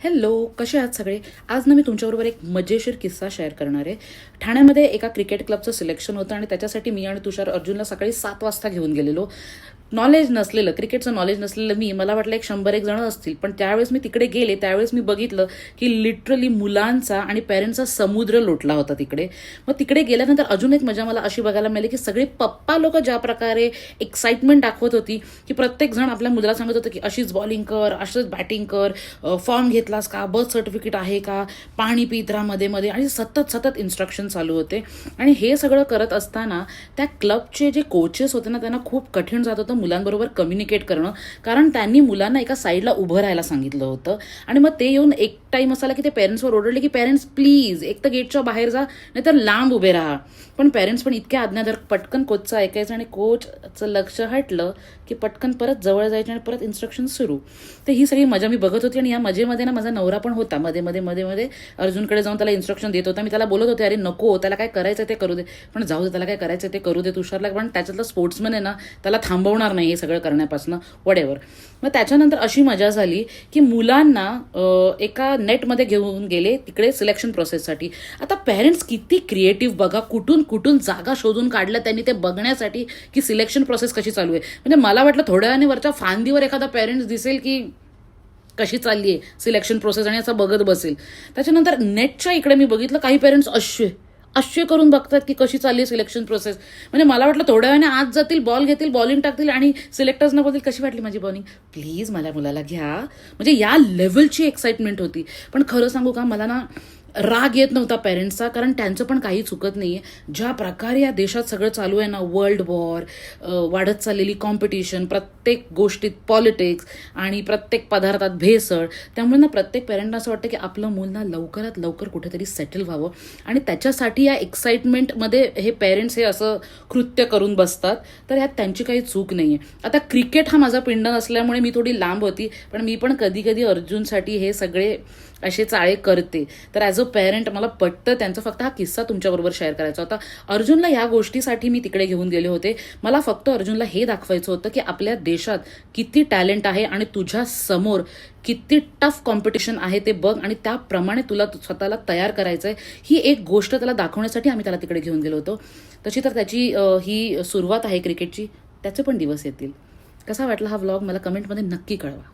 Hello, कसे आहात सगळे? आज ना मी तुमच्याबरोबर एक मजेशीर किस्सा शेअर करणार आहे. ठाण्यामध्ये एका क्रिकेट क्लबचं सिलेक्शन होतं आणि त्याच्यासाठी मी आणि तुषार अर्जुनला सकाळी 7 वाजता घेऊन गेलेलो. नॉलेज नसलेलं, क्रिकेटचं नॉलेज नसलेलं मला वाटलं एक 100-1 जण असतील. पण त्यावेळेस मी तिकडे गेले, त्यावेळेस मी बघितलं की लिटरली मुलांचा आणि पॅरेंट्सचा समुद्र लोटला होता तिकडे. मग तिकडे गेल्यानंतर अजून एक मजा मला अशी बघायला मिळाली की सगळे पप्पा लोक ज्या प्रकारे एक्साइटमेंट दाखवत होती की प्रत्येक जण आपल्या मुलाला सांगत होतं की अशीच बॉलिंग कर, असंच बॅटिंग कर, फॉर्म घेतलास का, बर्थ सर्टिफिकेट आहे का, पाणी पित राहा मध्ये मध्ये, आणि सतत सतत इन्स्ट्रक्शन चालू होते. आणि हे सगळं करत असताना त्या क्लबचे जे कोचेस होते ना, त्यांना खूप कठीण जात होतं मुलांबरोबर कम्युनिकेट करणं, कारण त्यांनी मुलांना एका साईडला उभं राहायला सांगितलं होतं. आणि मग ते येऊन एक टाइम असा की ते पेरेंट्सवर ओरडले की पेरेंट्स प्लीज एक तर गेटच्या बाहेर जा, नाहीतर लांब उभे राहा. पण पेरेंट्स पण इतक्या आज्ञाधारक, पटकन कोचचं ऐकायचं आणि कोचचं लक्ष हटलं की पटकन परत जवळ जायचं आणि परत इन्स्ट्रक्शन सुरू. तर ही सगळी मजा मी बघत होती. आणि या मजेमध्ये ना माझा नवरा पण होता, मध्ये मध्ये मध्ये मध्ये अर्जुनकडे जाऊन त्याला इन्स्ट्रक्शन देत होता. मी त्याला बोलत होते, अरे नको, त्याला काय करायचं ते करू दे, पण जाऊ दे, त्याला काय करायचं ते करू दे. तुषारला पण त्याच्यातला स्पोर्ट्समन आहे ना, त्याला थांबवणार नाही हे सगळं करण्यापासून, वडेवर. मग त्याच्यानंतर अशी मजा झाली की मुलांना एका नेटमध्ये घेऊन गेले तिकडे सिलेक्शन प्रोसेससाठी. आता पेरेंट्स किती क्रिएटिव्ह बघा, कुठून कुठून जागा शोधून काढल्या त्यांनी ते बघण्यासाठी की सिलेक्शन प्रोसेस कशी चालू आहे. म्हणजे मला वाटलं थोड्या वेळाने वरच्या फांदीवर एखादा पेरेंट्स दिसेल की कशी चालली आहे सिलेक्शन प्रोसेस आणि असं बघत बसेल. त्याच्यानंतर नेटच्या इकडे मी बघितलं काही पेरेंट्स अश्य करून बघतात की कशी चालली आहे सिलेक्शन प्रोसेस. म्हणजे मला वाटलं थोड्या वेळाने आज जातील, बॉल घेतील, बॉलिंग टाकतील आणि सिलेक्टर्सना बोलतील कशी वाटली माझी बॉलिंग, प्लीज मला मुलाला घ्या. म्हणजे या लेवलची एक्साइटमेंट होती. पण खरं सांगू का, मला ना राग येत नव्हता पेरेंट्सचा, कारण त्यांचं पण काही चुकत नाही आहे. ज्या प्रकारे या देशात सगळं चालू आहे ना, वर्ल्ड वॉर, वाढत चाललेली कॉम्पिटिशन, प्रत्येक गोष्टीत पॉलिटिक्स आणि प्रत्येक पदार्थात भेसळ, त्यामुळे ना प्रत्येक पेरेंटना असं वाटतं की आपलं मूल ना लवकरात लवकर कुठेतरी सेटल व्हावं. आणि त्याच्यासाठी या एक्साइटमेंटमध्ये हे पेरेंट्स हे असं कृत्य करून बसतात. तर यात त्यांची काही चूक नाही आहे. आता क्रिकेट हा माझा पिंड नसल्यामुळे मी थोडी लांब होती, पण मी पण कधी कधी अर्जुनसाठी हे सगळे असे चाळे करते. तर ॲज अ पेरेंट मला पटतं त्यांचं. फक्त हा किस्सा तुमच्याबरोबर शेअर करायचा होता. अर्जुनला या गोष्टीसाठी मी तिकडे घेऊन गेले होते. मला फक्त अर्जुनला हे दाखवायचं होतं की आपल्या देशात किती टॅलेंट आहे आणि तुझ्या समोर किती टफ कॉम्पिटिशन आहे ते बघ, आणि त्याप्रमाणे तुला स्वतःला तयार करायचं आहे. ही एक गोष्ट त्याला दाखवण्यासाठी आम्ही त्याला तिकडे घेऊन गेलो होतो. तशी तर त्याची ही सुरुवात आहे क्रिकेटची, त्याचे पण दिवस येतील. कसा वाटला हा व्लॉग मला कमेंटमध्ये नक्की कळवा.